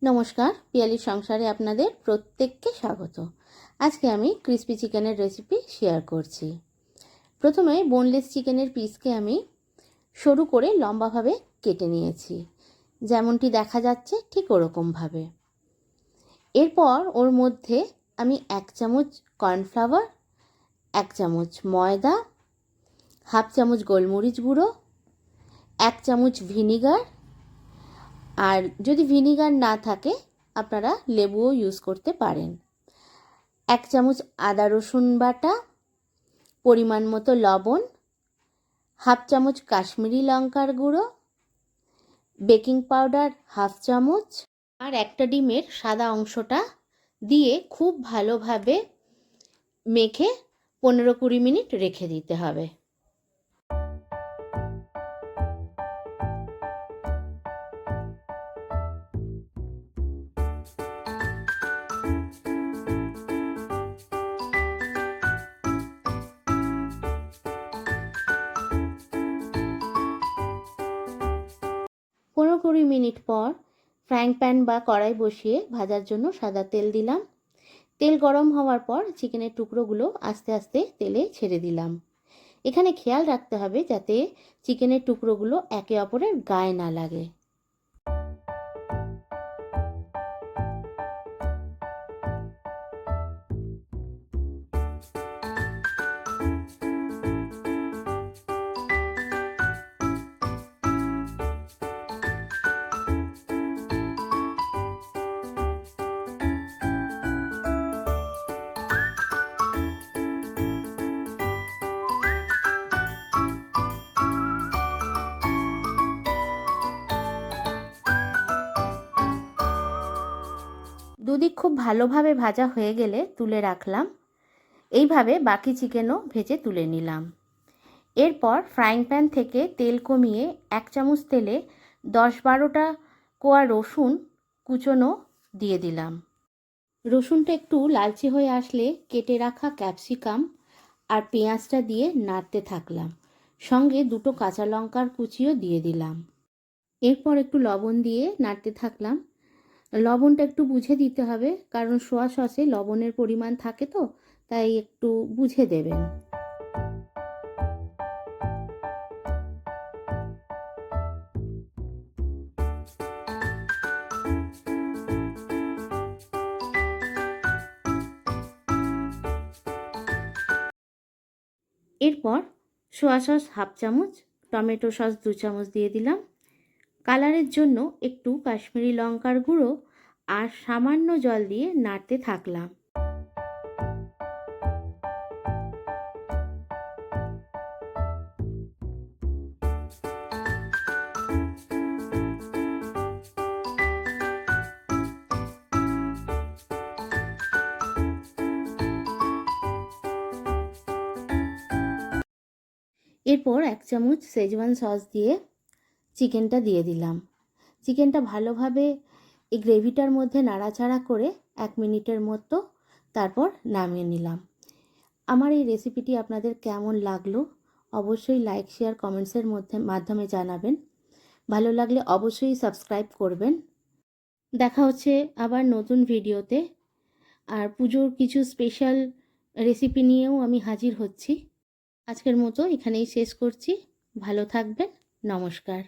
নমস্কার, পিয়ালির সংসারে আপনাদের প্রত্যেককে স্বাগত। আজকে আমি ক্রিসপি চিকেনের রেসিপি শেয়ার করছি। প্রথমে বোনলেস চিকেনের পিসকে আমি সরু করে লম্বাভাবে কেটে নিয়েছি, যেমনটি দেখা যাচ্ছে ঠিক ওরকমভাবে। এরপর ওর মধ্যে আমি 1 চামচ কর্নফ্লাওয়ার, 1 চামচ ময়দা, হাফ চামচ গোলমরিচ গুঁড়ো, 1 চামচ ভিনিগার, আর যদি ভিনিগার না থাকে আপনারা লেবুও ইউজ করতে পারেন, 1 চামচ আদা রসুন বাটা, পরিমাণ মতো লবণ, হাফ চামচ কাশ্মীরি লঙ্কার গুঁড়ো, বেকিং পাউডার হাফ চামচ, আর একটা ডিমের সাদা অংশটা দিয়ে খুব ভালোভাবে মেখে 15-20 মিনিট রেখে দিতে হবে। পনেরো 20 মিনিট পর ফ্রাইং প্যান বা কড়াই বসিয়ে ভাজার জন্য সাদা তেল দিলাম। তেল গরম হওয়ার পর চিকেনের টুকরোগুলো আস্তে আস্তে তেলে ছেড়ে দিলাম। এখানে খেয়াল রাখতে হবে যাতে চিকেনের টুকরোগুলো একে অপরের গায়ে না লাগে। দুদিক খুব ভালোভাবে ভাজা হয়ে গেলে তুলে রাখলাম। এইভাবে বাকি চিকেনও ভেজে তুলে নিলাম। এরপর ফ্রাইং প্যান থেকে তেল কমিয়ে 1 চামচ তেলে 10-12টা কোয়া রসুন কুচোনো দিয়ে দিলাম। রসুনটা একটু লালচে হয়ে আসলে কেটে রাখা ক্যাপসিকাম আর পেঁয়াজটা দিয়ে নাড়তে থাকলাম। সঙ্গে 2টো কাঁচা লঙ্কার কুচিও দিয়ে দিলাম। এরপর একটু লবণ দিয়ে নাড়তে থাকলাম। লবণটা একটু বুঝে দিতে হবে, কারণ সোয়া সসে লবণের পরিমাণ থাকে তো, তাই একটু বুঝে দেবেন। এরপর সোয়া সস হাফ চামচ, টমেটো সস 2 চামচ দিয়ে দিলাম। কালারের জন্য একটু কাশ্মীরি লঙ্কার গুঁড়ো আর সামান্য জল দিয়ে নাড়তে থাকলাম। এরপর 1 চামচ শেজওয়ান সস দিয়ে চিকেনটা দিয়ে দিলাম। চিকেনটা ভালোভাবে এই গ্রেভিটার মধ্যে নাড়াচাড়া করে 1 মিনিটের মতো তারপর নামিয়ে নিলাম। আমার এই রেসিপিটি আপনাদের কেমন লাগলো অবশ্যই লাইক শেয়ার কমেন্টসের মাধ্যমে জানাবেন। ভালো লাগলে অবশ্যই সাবস্ক্রাইব করবেন। দেখা হচ্ছে আবার নতুন ভিডিওতে। আর পুজোর কিছু স্পেশাল রেসিপি নিয়েও আমি হাজির হচ্ছি। আজকের মতো এখানেই শেষ করছি। ভালো থাকবেন। নমস্কার।